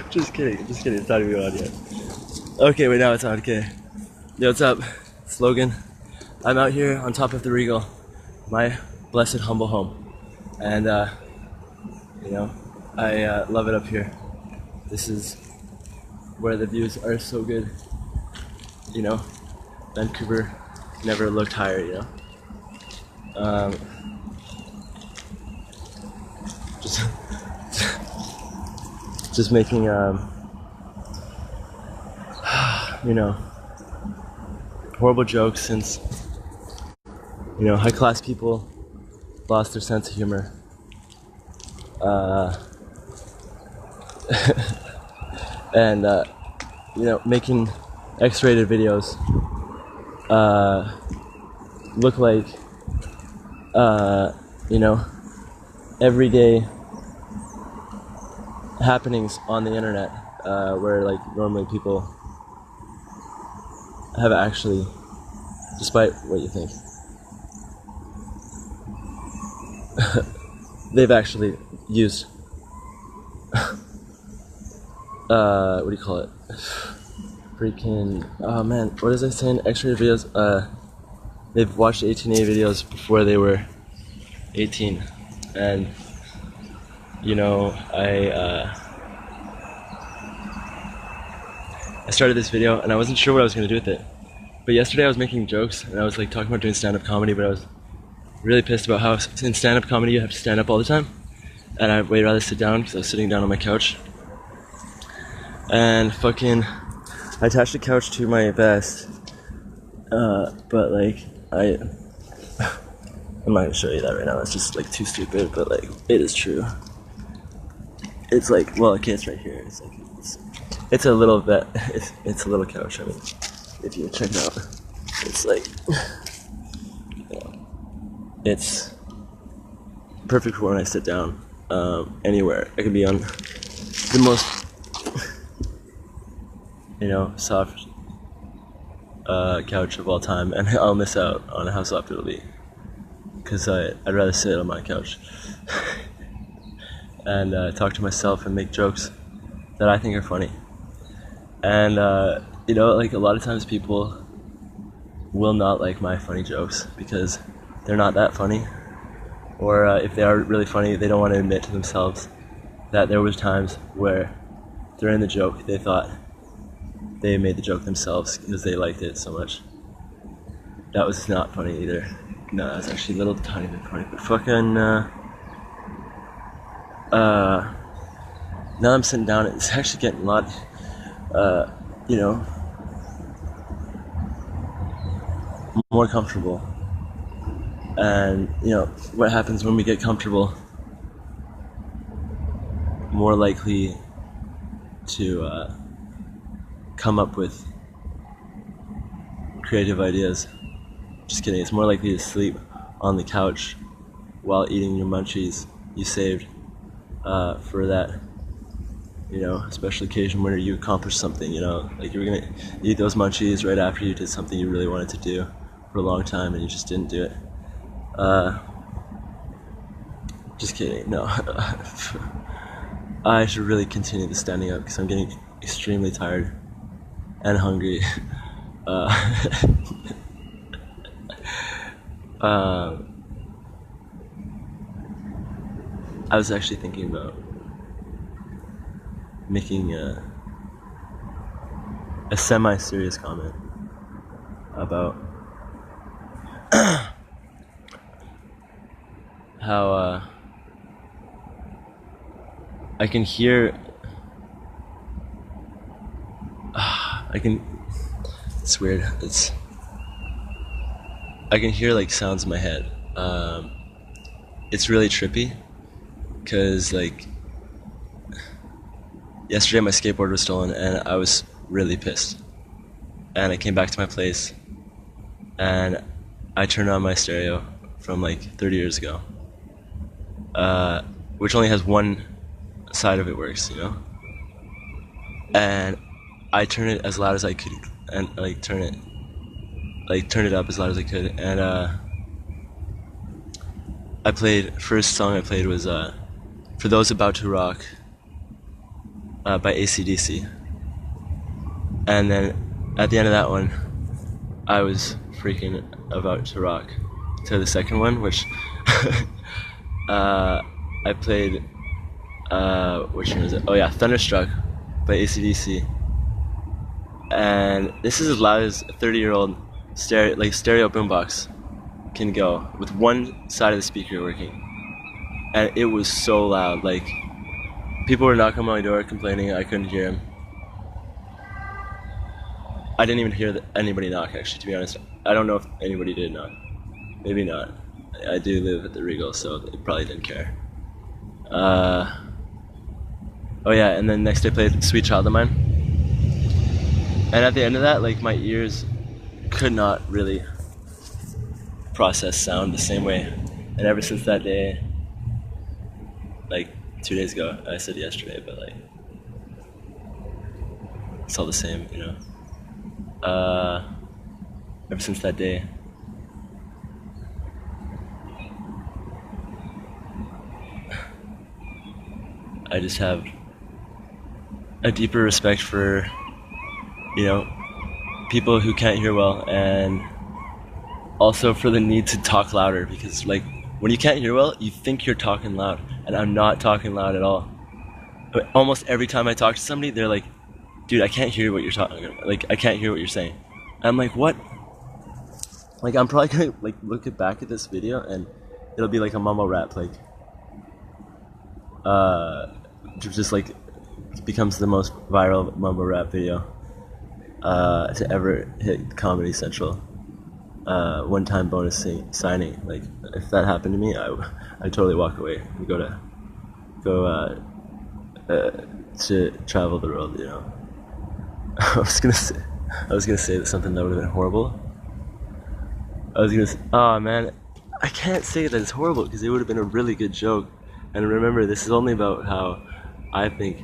Just kidding, it's not even on yet. Okay, wait, now it's on, okay. Yo, what's up? It's Logan. I'm out here on top of the Regal, my blessed humble home. And, you know, I love it up here. This is where the views are so good. You know, Vancouver never looked higher, you know? Just, just making, you know, horrible jokes since, you know, high class people lost their sense of humor. And, you know, making X-rated videos look like, you know, everyday happenings on the internet, where like normally people have actually, despite what you think, they've actually used what do you call it? Freaking, oh man, what was I saying? X-rated videos. They've watched 18A videos before they were 18, and you know, I started this video and I wasn't sure what I was gonna do with it. But yesterday I was making jokes and I was like talking about doing stand-up comedy, but I was really pissed about how in stand-up comedy you have to stand up all the time, and I'd way rather sit down because I was sitting down on my couch. And fucking, I attached the couch to my vest, but like I'm not gonna show you that right now. It's just like too stupid, but like it is true. It's like, well, okay, it's right here. It's like it's a little bit. It's a little couch. I mean, if you check it out, it's like, you know, it's perfect for when I sit down anywhere. I can be on the most, you know, soft couch of all time, and I'll miss out on how soft it'll be because I'd rather sit on my couch and talk to myself and make jokes that I think are funny. And you know, like a lot of times people will not like my funny jokes because they're not that funny, or if they are really funny, they don't want to admit to themselves that there was times where during the joke they thought they made the joke themselves because they liked it so much. That was not funny either. No, that was actually a little tiny bit funny, but fucking now I'm sitting down, it's actually getting a lot, you know, more comfortable. And, you know, what happens when we get comfortable, more likely to come up with creative ideas. Just kidding, it's more likely to sleep on the couch while eating your munchies you saved for that, you know, special occasion where you accomplish something, you know, like you were gonna eat those munchies right after you did something you really wanted to do for a long time and you just didn't do it. Just kidding, no. I should really continue the standing up because I'm getting extremely tired and hungry. I was actually thinking about making a semi-serious comment about how I can hear it's weird, I can hear like sounds in my head. It's really trippy because like yesterday my skateboard was stolen and I was really pissed, and I came back to my place and I turned on my stereo from like 30 years ago, which only has one side of it works, you know, and I turned it as loud as I could and like turn it up as loud as I could, and first song I played was For Those About to Rock by AC/DC. And then at the end of that one, I was freaking about to rock to the second one, which I played, which one is it? Oh yeah, Thunderstruck by AC/DC. And this is as loud as a 30-year-old stereo boombox can go with one side of the speaker working. And it was so loud, like people were knocking on my door complaining I couldn't hear him. I didn't even hear anybody knock, actually, to be honest. I don't know if anybody did knock. Maybe not. I do live at the Regal, so they probably didn't care. Oh yeah, and then next I played Sweet Child of Mine. And at the end of that, like, my ears could not really process sound the same way. And ever since that day, like 2 days ago, I said yesterday, but like, it's all the same, you know. Ever since that day, I just have a deeper respect for, you know, people who can't hear well, and also for the need to talk louder, because like when you can't hear well, you think you're talking loud, and I'm not talking loud at all. But almost every time I talk to somebody, they're like, dude, I can't hear what you're talking about. Like, I can't hear what you're saying. And I'm like, what? Like, I'm probably gonna like look back at this video and it'll be like a mumble rap, like just like becomes the most viral mumble rap video to ever hit Comedy Central. One-time bonus signing. Like, if that happened to me, I'd totally walk away and go to travel the world, you know. I was gonna say that something that would have been horrible. Oh man, I can't say that it's horrible because it would have been a really good joke. And remember, this is only about how I think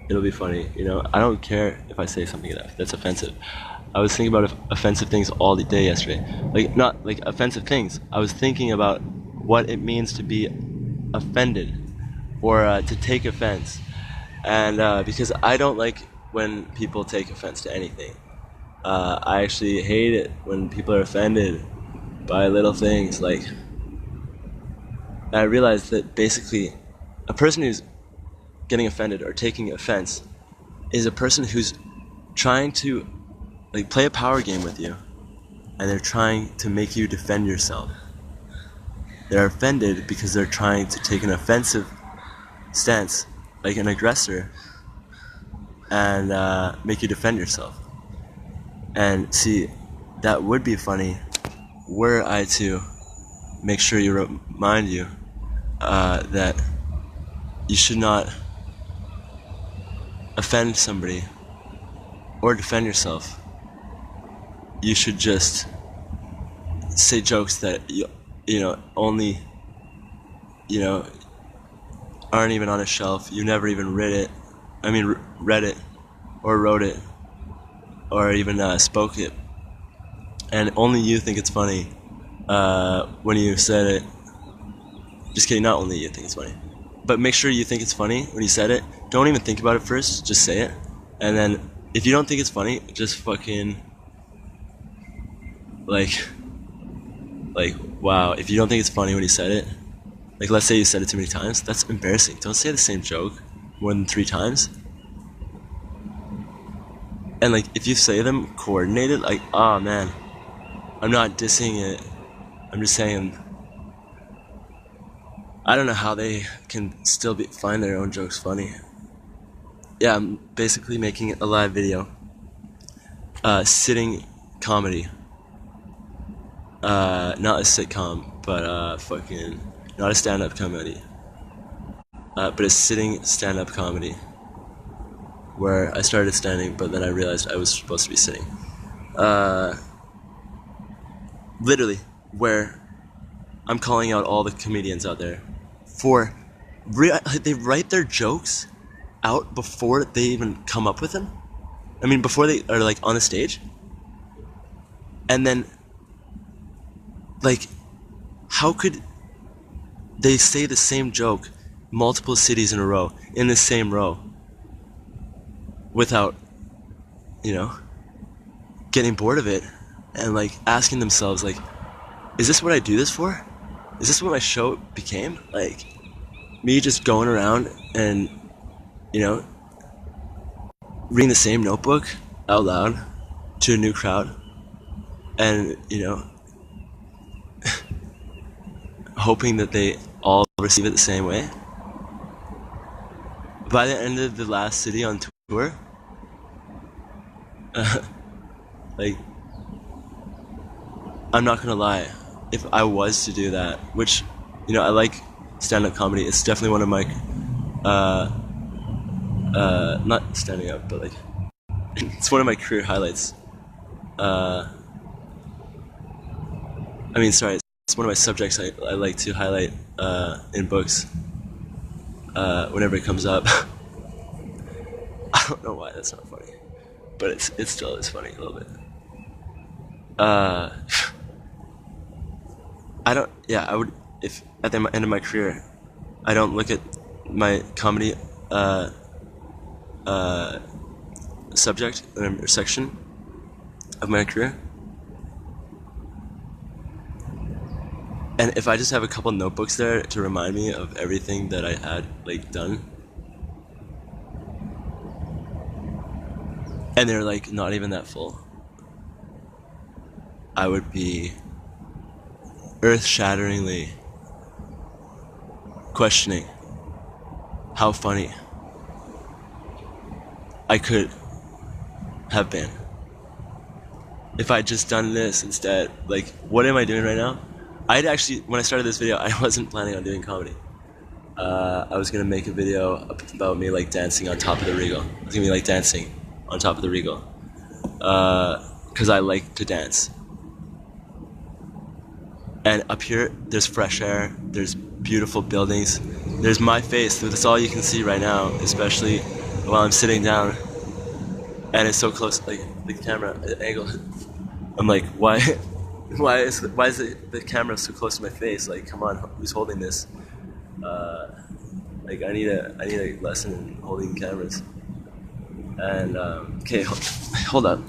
it'll be funny, you know. I don't care if I say something that's offensive. I was thinking about offensive things all the day yesterday. Like, not like offensive things. I was thinking about what it means to be offended or to take offense. And because I don't like when people take offense to anything. I actually hate it when people are offended by little things. Like, I realized that basically a person who's getting offended or taking offense is a person who's trying to like play a power game with you, and they're trying to make you defend yourself. They're offended because they're trying to take an offensive stance, like an aggressor, and make you defend yourself. And see, that would be funny were I to make sure you remind you that you should not offend somebody or defend yourself. You should just say jokes that you know only aren't even on a shelf. You never even read it or wrote it or even spoke it, and only you think it's funny when you said it. Just kidding, not only you think it's funny, but make sure you think it's funny when you said it. Don't even think about it first, just say it. And then if you don't think it's funny, just fucking like wow, if you don't think it's funny when you said it, like let's say you said it too many times, that's embarrassing. Don't say the same joke more than 3 times. And like if you say them coordinated, like, oh man, I'm not dissing it, I'm just saying, I don't know how they can still find their own jokes funny. Yeah, I'm basically making a live video, sitting comedy, not a sitcom, but fucking not a stand-up comedy, but a sitting stand-up comedy, where I started standing, but then I realized I was supposed to be sitting. Literally, where I'm calling out all the comedians out there for they write their jokes out before they even come up with them. I mean, before they are like on the stage. And then, like, how could they say the same joke multiple cities in a row, in the same row, without, you know, getting bored of it and like asking themselves like, is this what I do this for? Is this what my show became? Like me just going around and, you know, reading the same notebook out loud to a new crowd and, you know, hoping that they all receive it the same way. By the end of the last city on tour, like, I'm not gonna lie, if I was to do that, which, you know, I like stand-up comedy, it's definitely one of my, not standing up, but like, it's one of my career highlights. I mean, sorry, it's one of my subjects I like to highlight in books whenever it comes up. I don't know why that's not funny, but it still is funny a little bit. I would, if at the end of my career, I don't look at my comedy subject or section of my career, and if I just have a couple notebooks there to remind me of everything that I had like done, and they're like not even that full, I would be earth-shatteringly questioning how funny I could have been if I'd just done this instead. Like, what am I doing right now? I'd actually, when I started this video, I wasn't planning on doing comedy. I was gonna make a video about me like dancing on top of the Regal. I was gonna be like dancing on top of the Regal, cause I like to dance. And up here, there's fresh air, there's beautiful buildings, there's my face, that's all you can see right now, especially while I'm sitting down, and it's so close, like the camera angle. I'm like, why is the camera so close to my face? Like, come on, who's holding this? Like, I need a lesson in holding cameras. And okay, hold up.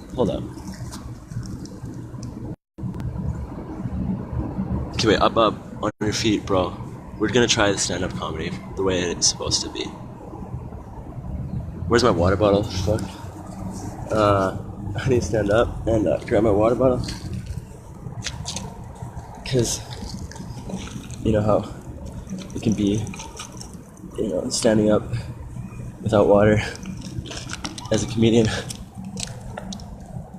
Okay, wait, up on your feet, bro. We're gonna try the stand-up comedy the way it's supposed to be. Where's my water bottle? Fuck. I need to stand up and grab my water bottle. Cause you know how it can be, you know, standing up without water as a comedian.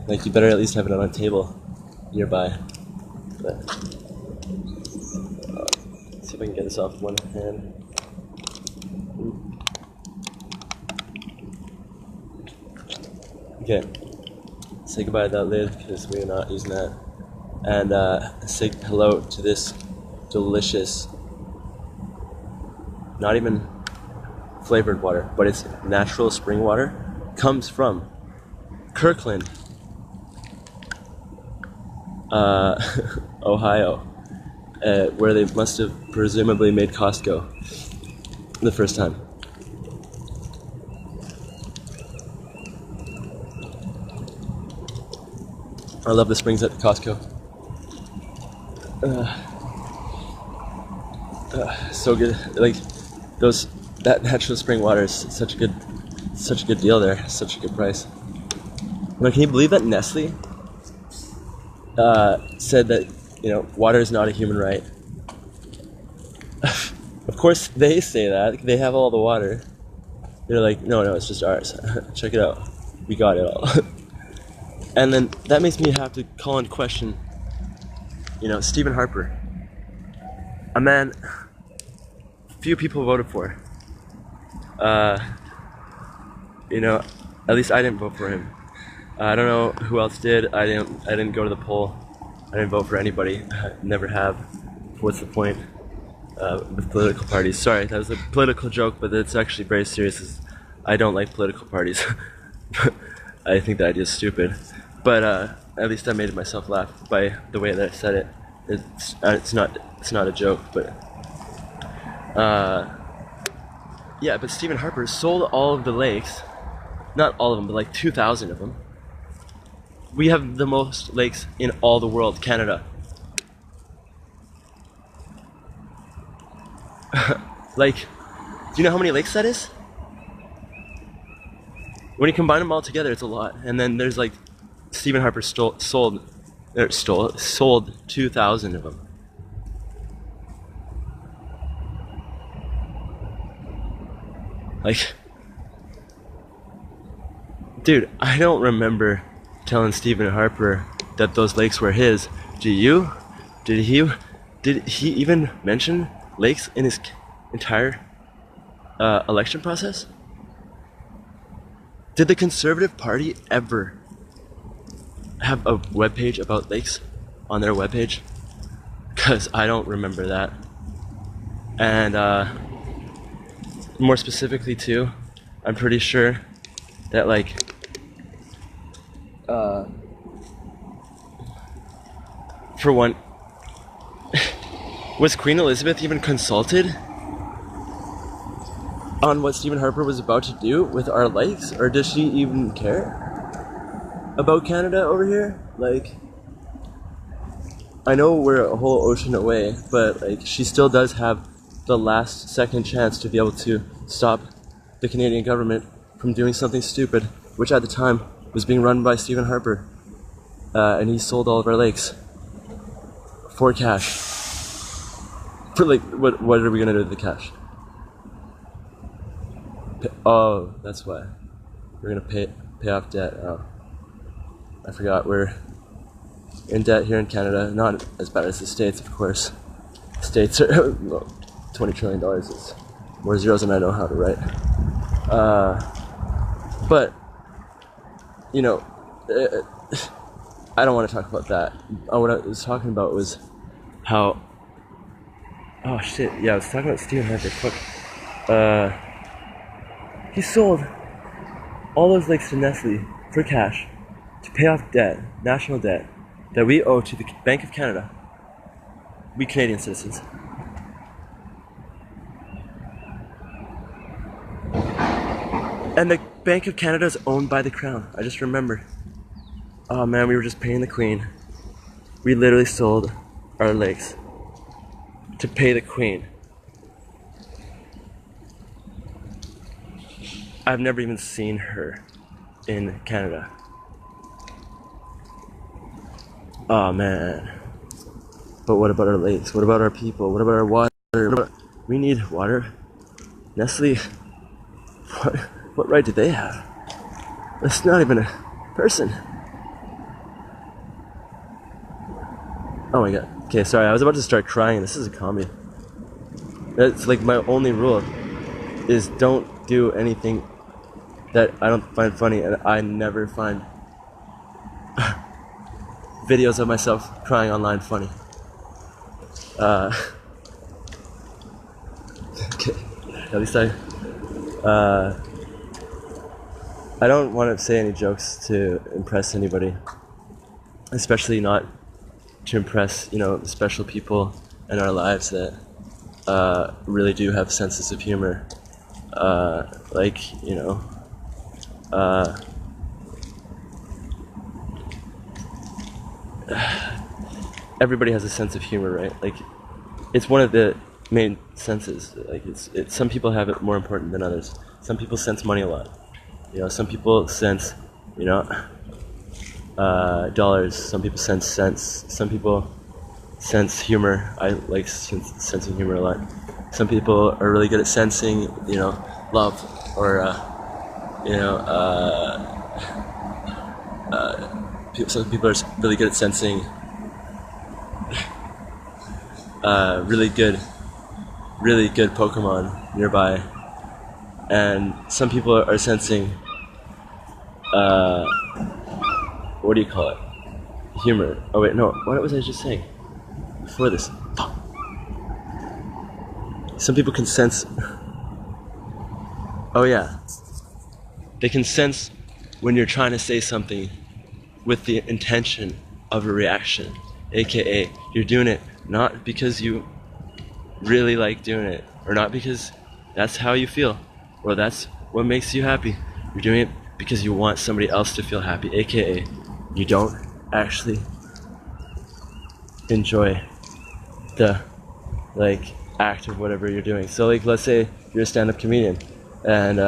Like, you better at least have it on a table nearby. But let's see if I can get this off with one hand. Okay, say goodbye to that lid because we're not using that. And say hello to this delicious, not even flavored water, but it's natural spring water. Comes from Kirkland, Ohio, where they must have presumably made Costco the first time. I love the springs at Costco. So good. Like that natural spring water is such a good deal there. Such a good price. Now, can you believe that Nestle said that, you know, water is not a human right? Of course they say that. They have all the water. They're like, no, it's just ours. Check it out. We got it all. And then that makes me have to call into question, you know, Stephen Harper. A man few people voted for. You know, at least I didn't vote for him. I don't know who else did. I didn't go to the poll. I didn't vote for anybody. I never have. What's the point with political parties? Sorry, that was a political joke, but it's actually very serious. I don't like political parties. I think the idea is stupid. But at least I made myself laugh by the way that I said it. It's not a joke, but Yeah, but Stephen Harper sold all of the lakes. Not all of them, but like 2,000 of them. We have the most lakes in all the world, Canada. Like, do you know how many lakes that is? When you combine them all together, it's a lot. And then there's like, Stephen Harper sold 2,000 of them. Like, dude, I don't remember telling Stephen Harper that those lakes were his. Do you? Did he even mention lakes in his entire election process? Did the Conservative Party ever have a webpage about lakes on their webpage? Because I don't remember that. And more specifically too, I'm pretty sure that like for one, was Queen Elizabeth even consulted on what Stephen Harper was about to do with our lakes, or does she even care about Canada over here? Like, I know we're a whole ocean away, but like she still does have the last second chance to be able to stop the Canadian government from doing something stupid, which at the time was being run by Stephen Harper, and he sold all of our lakes for cash. For like, what are we gonna do with the cash? Oh, that's why we're gonna pay off debt. Oh, I forgot we're in debt here in Canada. Not as bad as the States, of course. States are well, $20 trillion is more zeros than I know how to write. But you know, I don't want to talk about that. What I was talking about was how. Oh shit! Yeah, I was talking about Stephen Harper. Fuck. He sold all those lakes to Nestle for cash to pay off debt, national debt, that we owe to the Bank of Canada. We Canadian citizens. And the Bank of Canada is owned by the Crown. I just remembered. Oh man, we were just paying the Queen. We literally sold our lakes to pay the Queen. I've never even seen her in Canada. Oh man. But what about our lakes? What about our people? What about our water? We need water. Nestle, what right do they have? That's not even a person. Oh my god. Okay, sorry, I was about to start crying. This is a comedy. That's like my only rule is don't do anything that I don't find funny, and I never find videos of myself crying online funny. Okay, at least I don't want to say any jokes to impress anybody, especially not to impress, you know, special people in our lives that really do have senses of humor. Like, you know, everybody has a sense of humor, right? Like, it's one of the main senses. Like, it's some people have it more important than others. Some people sense money a lot. You know, some people sense, you know, dollars. Some people sense cents. Some people sense humor. I like sensing humor a lot. Some people are really good at sensing, you know, love, or some people are really good at sensing really good Pokemon nearby, and some people are sensing what do you call it? Humor. Oh wait, no. What was I just saying before this? Some people can sense. Oh yeah. They can sense when you're trying to say something with the intention of a reaction, aka you're doing it not because you really like doing it, or not because that's how you feel, or that's what makes you happy. You're doing it because you want somebody else to feel happy, aka you don't actually enjoy the like act of whatever you're doing. So like, let's say you're a stand-up comedian, and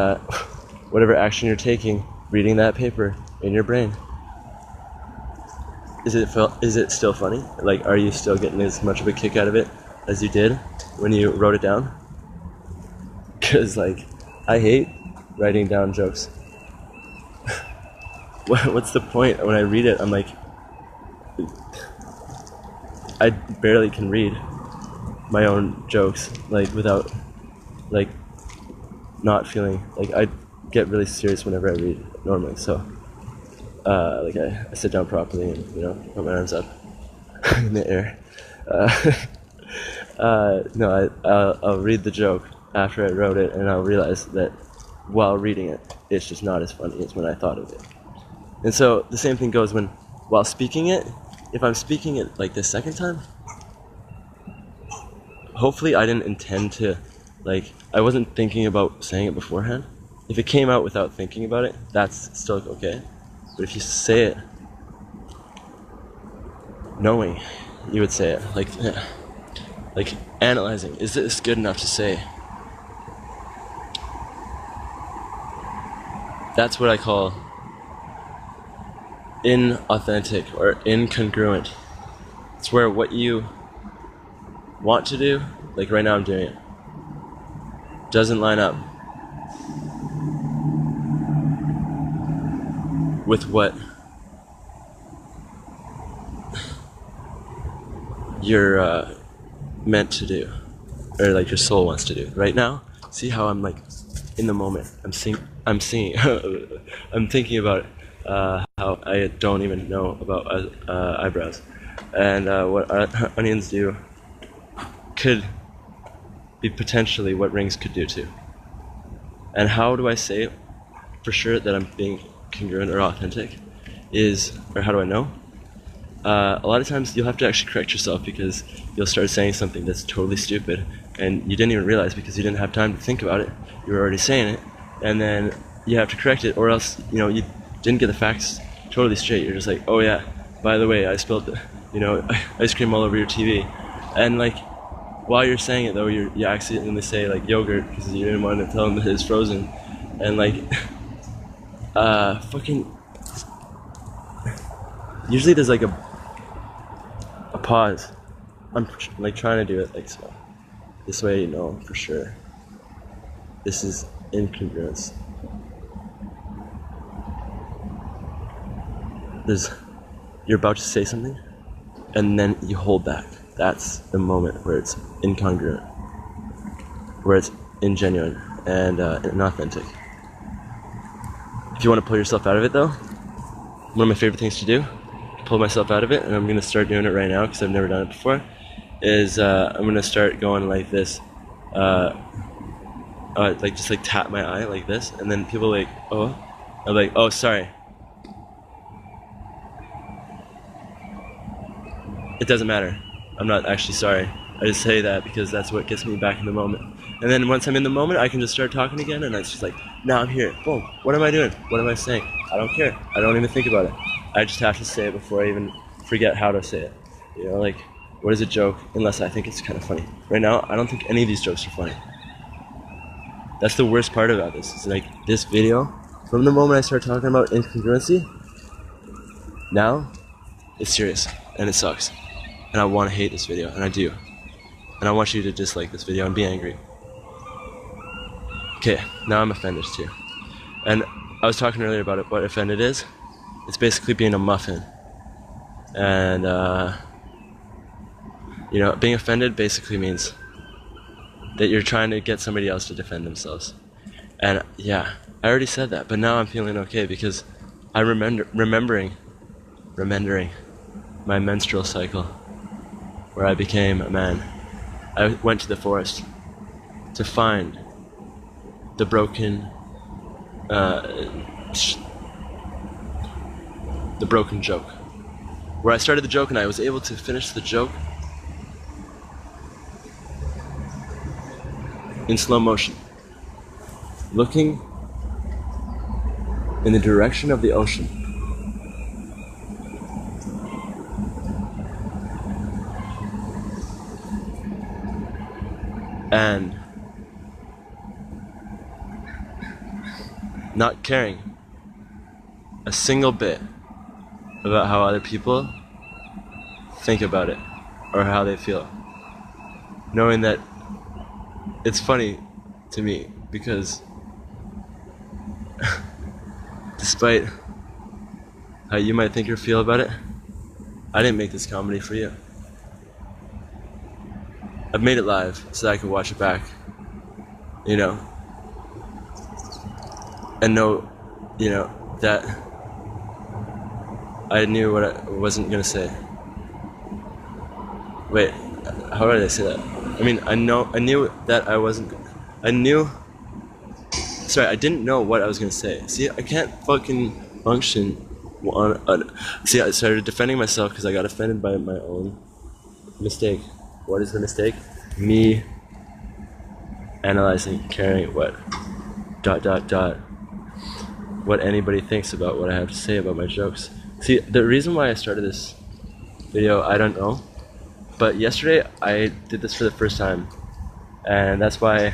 whatever action you're taking, reading that paper in your brain, is it still funny? Like, are you still getting as much of a kick out of it as you did when you wrote it down? Because like, I hate writing down jokes. What's the point? When I read it, I'm like, I barely can read my own jokes, like, without, like, not feeling, like, I get really serious whenever I read normally, so, like, I sit down properly and, you know, put my arms up in the air. No, I'll read the joke after I wrote it, and I'll realize that while reading it, it's just not as funny as when I thought of it. And so, the same thing goes while speaking it. If I'm speaking it, like, the second time, hopefully I didn't intend to, like, I wasn't thinking about saying it beforehand. If it came out without thinking about it, that's still okay. But if you say it knowing you would say it, like analyzing, is this good enough to say? That's what I call inauthentic or incongruent. It's where what you want to do, like right now I'm doing it, doesn't line up with what you're meant to do, or like your soul wants to do. Right now, see how I'm like in the moment. I'm singing. I'm thinking about how I don't even know about eyebrows, and what onions do could be potentially what rings could do too. And how do I say for sure that I'm being congruent or authentic? Or how do I know? A lot of times you'll have to actually correct yourself, because you'll start saying something that's totally stupid and you didn't even realize because you didn't have time to think about it. You were already saying it, and then you have to correct it, or else, you know, you didn't get the facts totally straight. You're just like, oh yeah, by the way, I spilled, ice cream all over your TV. And like, while you're saying it though, you accidentally say like yogurt because you didn't want to tell them that it's frozen. And like, usually there's like a pause. I'm like trying to do it like so. This way you know for sure this is incongruence. You're about to say something and then you hold back. That's the moment where it's incongruent, where it's ingenuine and inauthentic. If you want to pull yourself out of it though, one of my favorite things to do, to pull myself out of it, and I'm going to start doing it right now because I've never done it before, is I'm going to start going like this, like just like tap my eye like this, and then people like, oh, I'm like, oh, sorry. It doesn't matter. I'm not actually sorry. I just say that because that's what gets me back in the moment. And then once I'm in the moment, I can just start talking again, and it's just like, now I'm here. Boom. What am I doing? What am I saying? I don't care. I don't even think about it. I just have to say it before I even forget how to say it. You know, like, what is a joke unless I think it's kind of funny? Right now, I don't think any of these jokes are funny. That's the worst part about this. It's like, this video, from the moment I start talking about incongruency, now, it's serious, and it sucks. And I want to hate this video, and I do. And I want you to dislike this video and be angry. Okay, now I'm offended too. And I was talking earlier about what offended is. It's basically being a muffin. And, being offended basically means that you're trying to get somebody else to defend themselves. And yeah, I already said that, but now I'm feeling okay because I remembering my menstrual cycle, where I became a man. I went to the forest to find the broken joke. Where I started the joke and I was able to finish the joke in slow motion, looking in the direction of the ocean. And not caring a single bit about how other people think about it or how they feel. Knowing that it's funny to me because despite how you might think or feel about it, I didn't make this comedy for you. I've made it live so that I can watch it back, you know, and know, you know, that I knew what I wasn't gonna say. Wait, how did I say that? I mean, I knew that I wasn't, I didn't know what I was gonna say. See, I can't fucking function see, I started defending myself because I got offended by my own mistake. What is the mistake? Me analyzing, caring what what anybody thinks about what I have to say about my jokes. See, the reason why I started this video, I don't know. But yesterday I did this for the first time, and that's why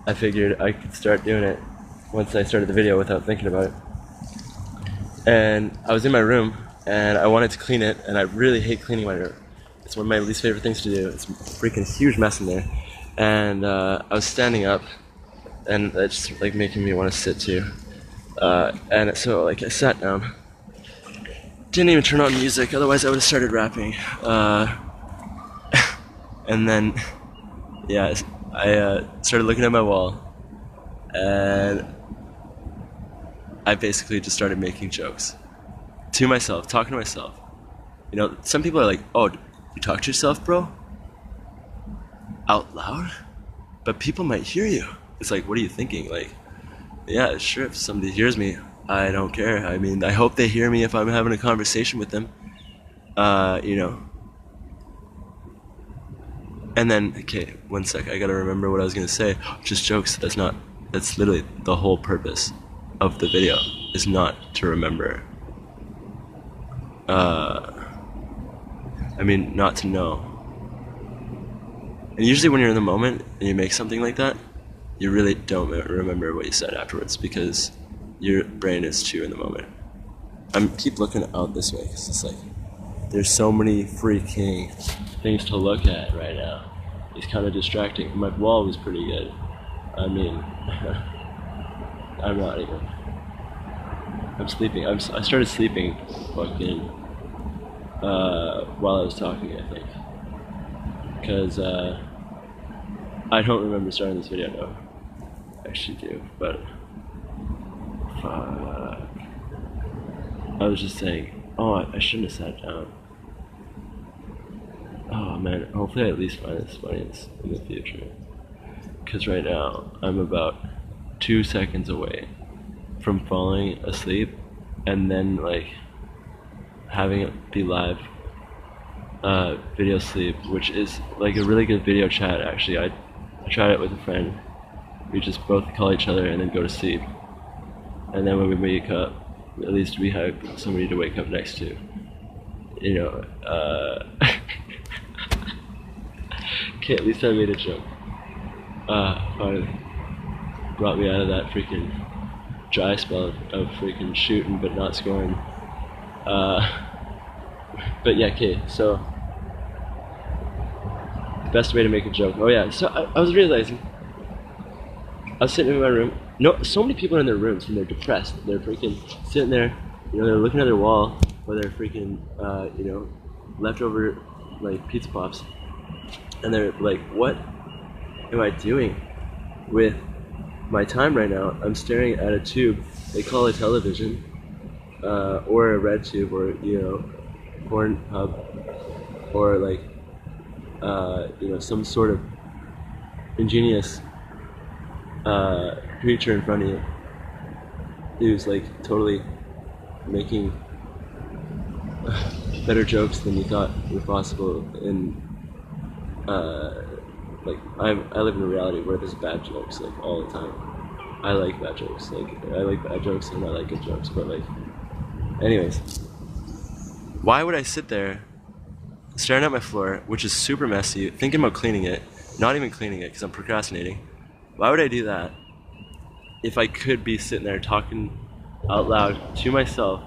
I figured I could start doing it once I started the video without thinking about it. And I was in my room and I wanted to clean it, and I really hate cleaning my room. It's one of my least favorite things to do. It's a freaking huge mess in there. And I was standing up, and it's like making me want to sit too. And so like I sat down. Didn't even turn on music, otherwise I would have started rapping. And then, yeah, I started looking at my wall, and I basically just started making jokes to myself, talking to myself. You know, some people are like, "Oh, you talk to yourself, bro? Out loud?" But people might hear you. It's like, what are you thinking? Like, yeah, sure, if somebody hears me, I don't care. I mean, I hope they hear me if I'm having a conversation with them. You know. And then, okay, one sec, I gotta remember what I was gonna say. Just jokes, that's literally the whole purpose of the video, is not to remember. I mean, not to know. And usually when you're in the moment and you make something like that, you really don't remember what you said afterwards because your brain is too in the moment. Keep looking out this way because it's like, there's so many freaking things to look at right now. It's kind of distracting. My wall was pretty good. I mean, I'm not even. I'm sleeping. I started sleeping fucking while I was talking, I think. Because I don't remember starting this video, no. I actually do, but fuck. I was just saying, oh, I shouldn't have sat down. Oh man, hopefully I at least find this funny in the future. Because right now, I'm about 2 seconds away from falling asleep and then like having it be live video sleep, which is like a really good video chat actually. I tried it with a friend. We just both call each other and then go to sleep. And then when we wake up, at least we have somebody to wake up next to. You know, okay, at least I made a joke. Finally brought me out of that freaking dry spell of freaking shooting but not scoring. But yeah, okay, so the best way to make a joke. Oh yeah, so I was realizing, I was sitting in my room. No, so many people are in their rooms and they're depressed. They're freaking sitting there, you know, they're looking at their wall, or they're freaking, you know, leftover like pizza pops, and they're like, what am I doing with my time right now? I'm staring at a tube they call a television, or a red tube, or you know, Pornhub, or like, you know, some sort of ingenious creature in front of you who's like totally making better jokes than you thought were possible in like I live in a reality where there's bad jokes like all the time. I like bad jokes. Like I like bad jokes and I like good jokes. But like, anyways, why would I sit there staring at my floor, which is super messy, thinking about cleaning it, not even cleaning it because I'm procrastinating? Why would I do that if I could be sitting there talking out loud to myself,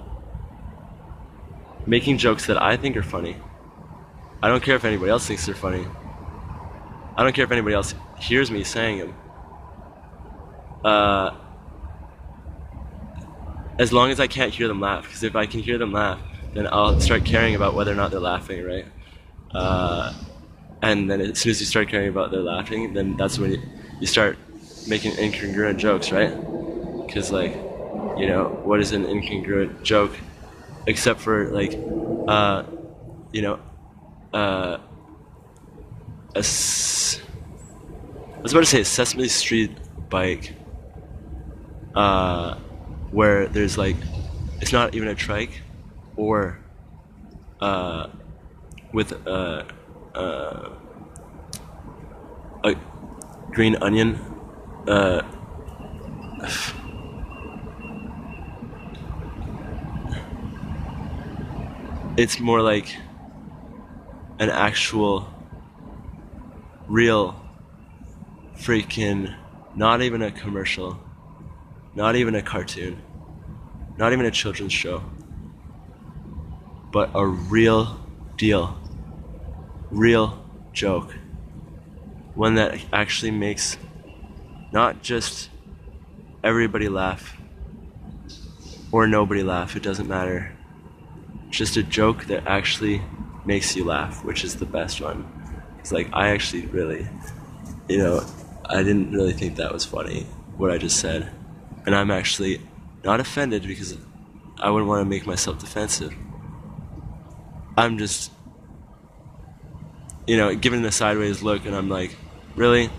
making jokes that I think are funny? I don't care if anybody else thinks they're funny. I don't care if anybody else hears me saying them. As long as I can't hear them laugh, because if I can hear them laugh, then I'll start caring about whether or not they're laughing, right? And then as soon as you start caring about their laughing, then that's when you start making incongruent jokes, right? Because like, you know, what is an incongruent joke except for like, you know, I was about to say a Sesame Street bike, where there's like, it's not even a trike, or with a green onion. It's more like an actual, real, freaking, not even a commercial, not even a cartoon, not even a children's show, but a real deal, real joke. One that actually makes not just everybody laugh or nobody laugh, it doesn't matter. Just a joke that actually makes you laugh, which is the best one. It's like, I actually really, you know, I didn't really think that was funny, what I just said. And I'm actually not offended because I wouldn't want to make myself defensive. I'm just, you know, giving a sideways look and I'm like, really?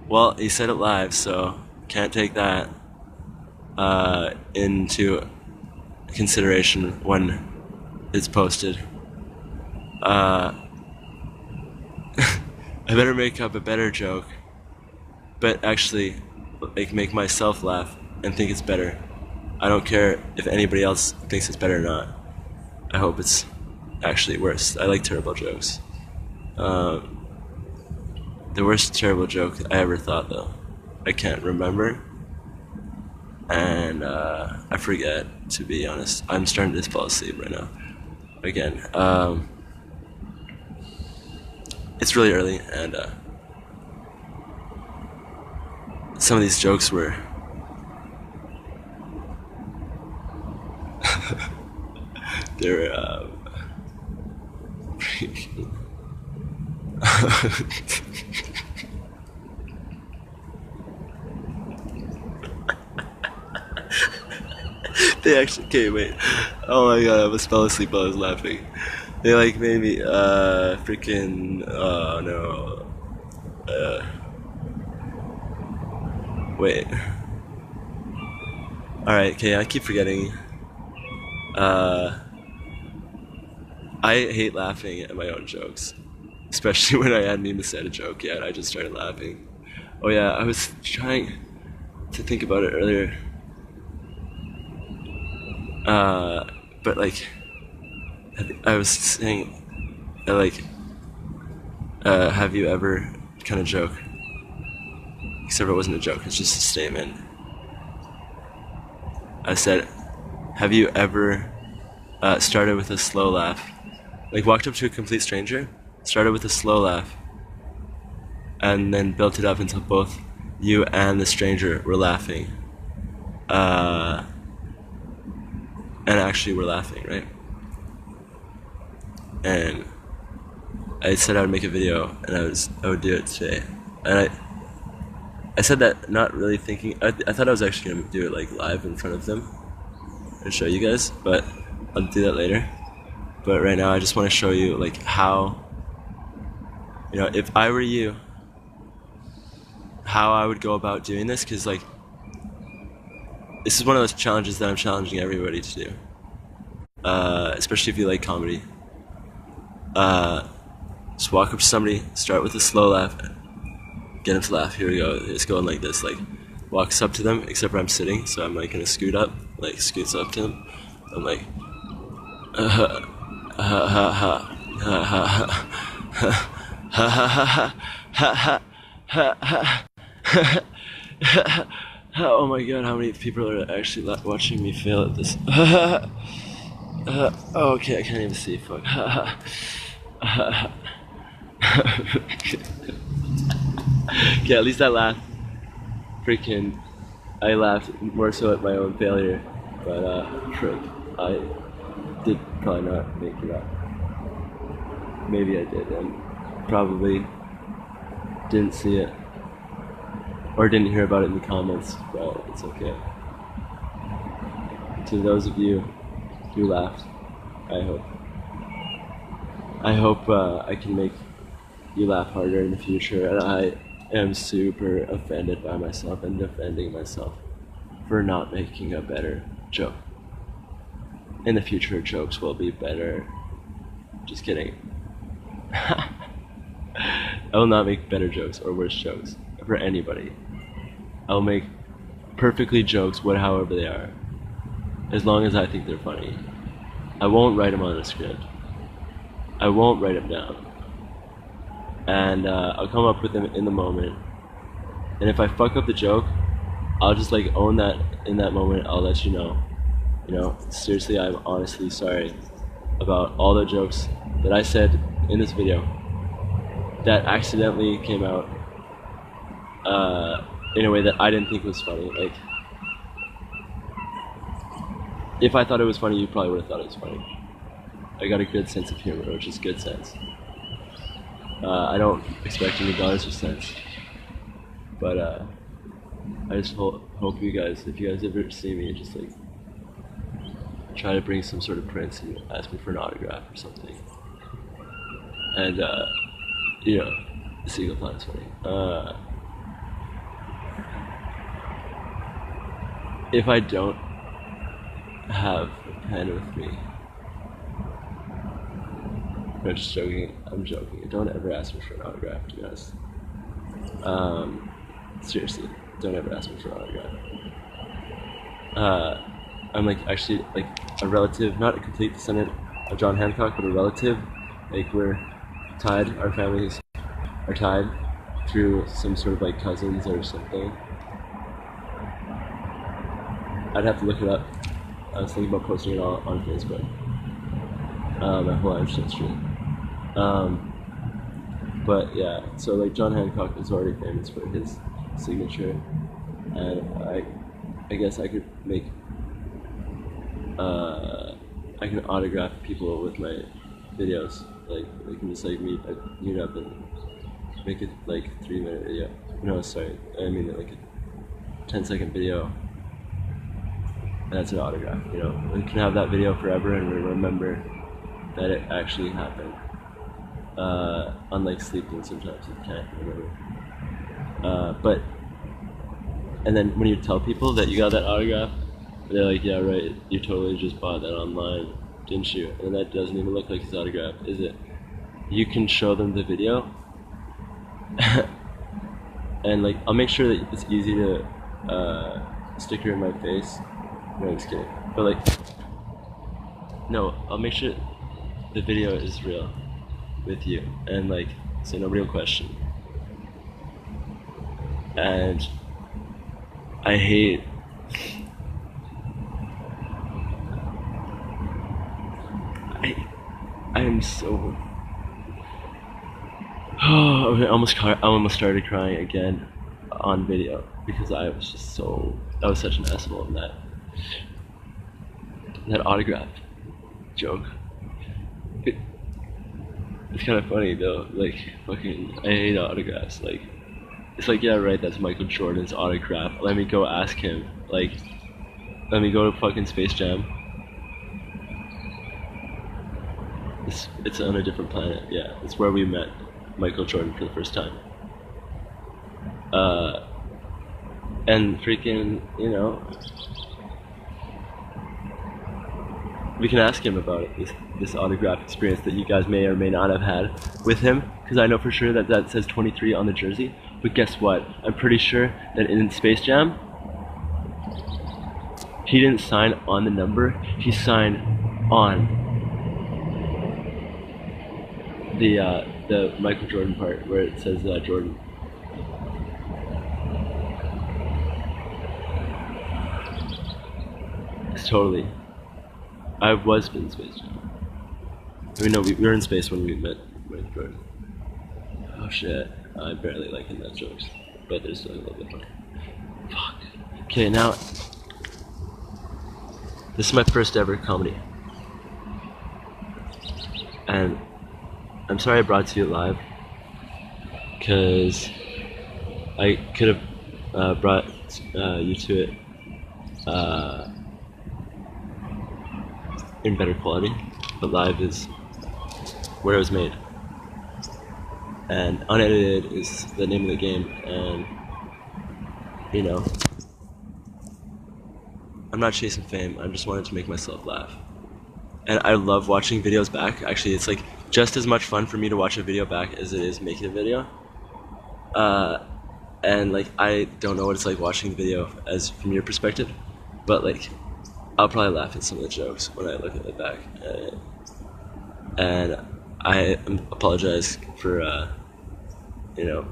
Well, he said it live, so can't take that into consideration when it's posted. I better make up a better joke, but actually like make myself laugh and think it's better. I don't care if anybody else thinks it's better or not. I hope it's actually worse. I like terrible jokes. The worst terrible joke I ever thought, though, I can't remember, and I forget, to be honest. I'm starting to fall asleep right now. Again, it's really early, and some of these jokes were they're they actually, okay, wait. Oh my god, I almost fell asleep while I was laughing. They like made me, freaking, oh no. Wait. Alright, okay, I keep forgetting. I hate laughing at my own jokes. Especially when I hadn't even said a joke yet, I just started laughing. Oh yeah, I was trying to think about it earlier. But like, I was saying, like, have you ever kind of joke? Except it wasn't a joke, it's just a statement. I said, have you ever started with a slow laugh? Like walked up to a complete stranger, started with a slow laugh, and then built it up until both you and the stranger were laughing. And actually were laughing, right? And I said I would make a video, and I would do it today. And I said that not really thinking. I thought I was actually gonna do it like live in front of them and show you guys, but I'll do that later. But right now, I just want to show you like how, you know, if I were you, how I would go about doing this, because like, this is one of those challenges that I'm challenging everybody to do, especially if you like comedy. Just walk up to somebody, start with a slow laugh, get him to laugh. Here we go. It's going like this. Like, walks up to them, except for I'm sitting, so I'm like gonna scoot up, like scoots up to him. I'm like, oh my god, how many people are actually watching me fail at this? Okay, I can't even see. Fuck. Yeah, at least I laughed. Freaking, I laughed more so at my own failure, but frick, I did probably not make it up. Maybe I did, and probably didn't see it or didn't hear about it in the comments, but it's okay. To those of you who laughed, I hope I can make you laugh harder in the future, and I am super offended by myself and defending myself for not making a better joke. In the future, jokes will be better. Just kidding. I will not make better jokes or worse jokes for anybody. I'll make perfectly jokes, however they are, as long as I think they're funny. I won't write them on a script. I won't write them down. And I'll come up with them in the moment. And if I fuck up the joke, I'll just like own that in that moment. I'll let you know. You know, seriously, I'm honestly sorry about all the jokes that I said in this video that accidentally came out in a way that I didn't think was funny. Like, if I thought it was funny, you probably would have thought it was funny. I got a good sense of humor, which is good sense. I don't expect any dollars or cents, but I just hope you guys, if you guys ever see me, just like try to bring some sort of prints and ask me for an autograph or something. And you know, the seagull plant is funny. If I don't have a pen with me, I'm just joking. I'm joking. Don't ever ask me for an autograph, to be honest. Seriously, don't ever ask me for an autograph. I'm like actually like a relative, not a complete descendant of John Hancock, but a relative. Like we're tied. Our families are tied through some sort of like cousins or something. I'd have to look it up. I was thinking about posting it all on Facebook. My whole life history. But yeah, so like John Hancock is already famous for his signature, and I guess I could make I can autograph people with my videos. Like we can just like meet up and make it like a 3-minute video. No, sorry, I mean like a 10-second video. And that's an autograph, you know. We can have that video forever and we remember that it actually happened. Unlike sleeping, sometimes you can't remember. And then when you tell people that you got that autograph, they're like, yeah, right, you totally just bought that online, didn't you? And that doesn't even look like his autograph, is it? You can show them the video, and like, I'll make sure that it's easy to stick her in my face. No, I'm just kidding. But like, no, I'll make sure the video is real with you, and like, so nobody will question. And I hate I am so I almost started crying again on video because I was such an asshole in that autograph joke. It's kind of funny though, like fucking I hate autographs. Like it's like, yeah, right, that's Michael Jordan's autograph. Let me go ask him. Like, let me go to fucking Space Jam. It's on a different planet. Yeah, it's where we met Michael Jordan for the first time. And freaking, you know, we can ask him about it, this autograph experience that you guys may or may not have had with him, because I know for sure that that says 23 on the jersey. But guess what? I'm pretty sure that in Space Jam, he didn't sign on the number. He signed on the Michael Jordan part where it says Jordan. It's totally. I was in Space Jam. I mean, no, we were in space when we met with Jordan. Oh shit, I barely like in that jokes, but there's still a little bit funny. Fuck. Okay, now this is my first ever comedy, and I'm sorry I brought it to you live, because I could have brought you to it in better quality, but live is where it was made, and unedited is the name of the game. And you know, I'm not chasing fame. I just wanted to make myself laugh, and I love watching videos back. Actually, it's like just as much fun for me to watch a video back as it is making a video. And like, I don't know what it's like watching the video as from your perspective, but like, I'll probably laugh at some of the jokes when I look at it back. And I apologize for you know,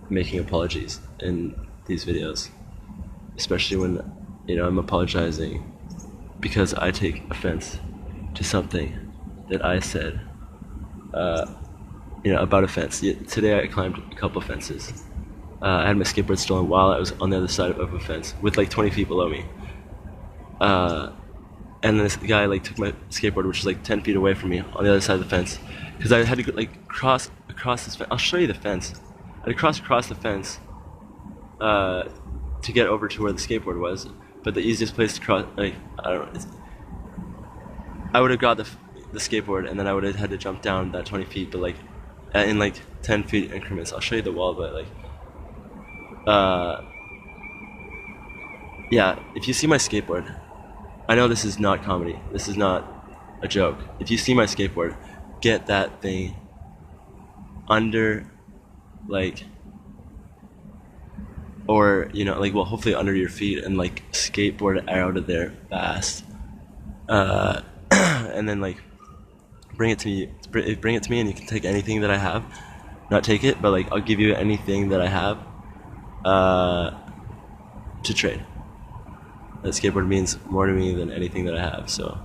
making apologies in these videos, especially when, you know, I'm apologizing because I take offense to something that I said, you know, about a fence. Today I climbed a couple fences. I had my skateboard stolen while I was on the other side of a fence with like 20 feet below me. And this guy like took my skateboard, which was like 10 feet away from me, on the other side of the fence, because I had to like cross across this fence. I'll show you the fence. I had to cross across the fence to get over to where the skateboard was. But the easiest place to cross, like, I don't know, I would have got the skateboard, and then I would have had to jump down that 20 feet, but like in like 10 feet increments. I'll show you the wall, but like, yeah, if you see my skateboard, I know this is not comedy. This is not a joke. If you see my skateboard, get that thing under, like, or, you know, like, well, hopefully under your feet, and like skateboard out of there fast. And then like bring it to me. Bring it to me, and you can take anything that I have. Not take it, but like I'll give you anything that I have to trade. That skateboard means more to me than anything that I have, so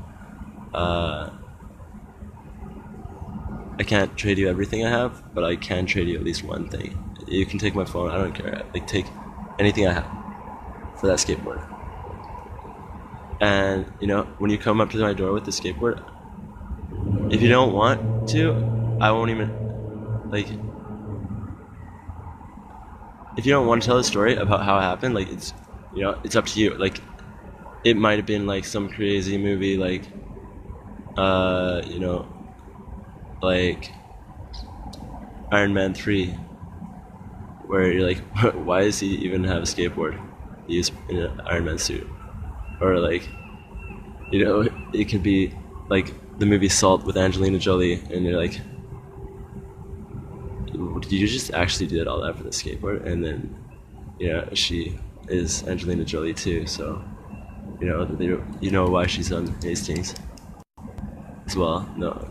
I can't trade you everything I have, but I can trade you at least one thing. You can take my phone, I don't care. Like, take anything I have for that skateboard. And, you know, when you come up to my door with the skateboard, if you don't want to, I won't even, like, if you don't want to tell the story about how it happened, like, it's, you know, it's up to you. Like, it might have been like some crazy movie, like, you know, like Iron Man 3, where you're like, why does he even have a skateboard? He's in an Iron Man suit. Or like, you know, it could be like the movie Salt with Angelina Jolie, and you're like, did you just actually did all that for the skateboard? And then, you know, she is Angelina Jolie too, so, you know, you know why she's on Hastings as well. No,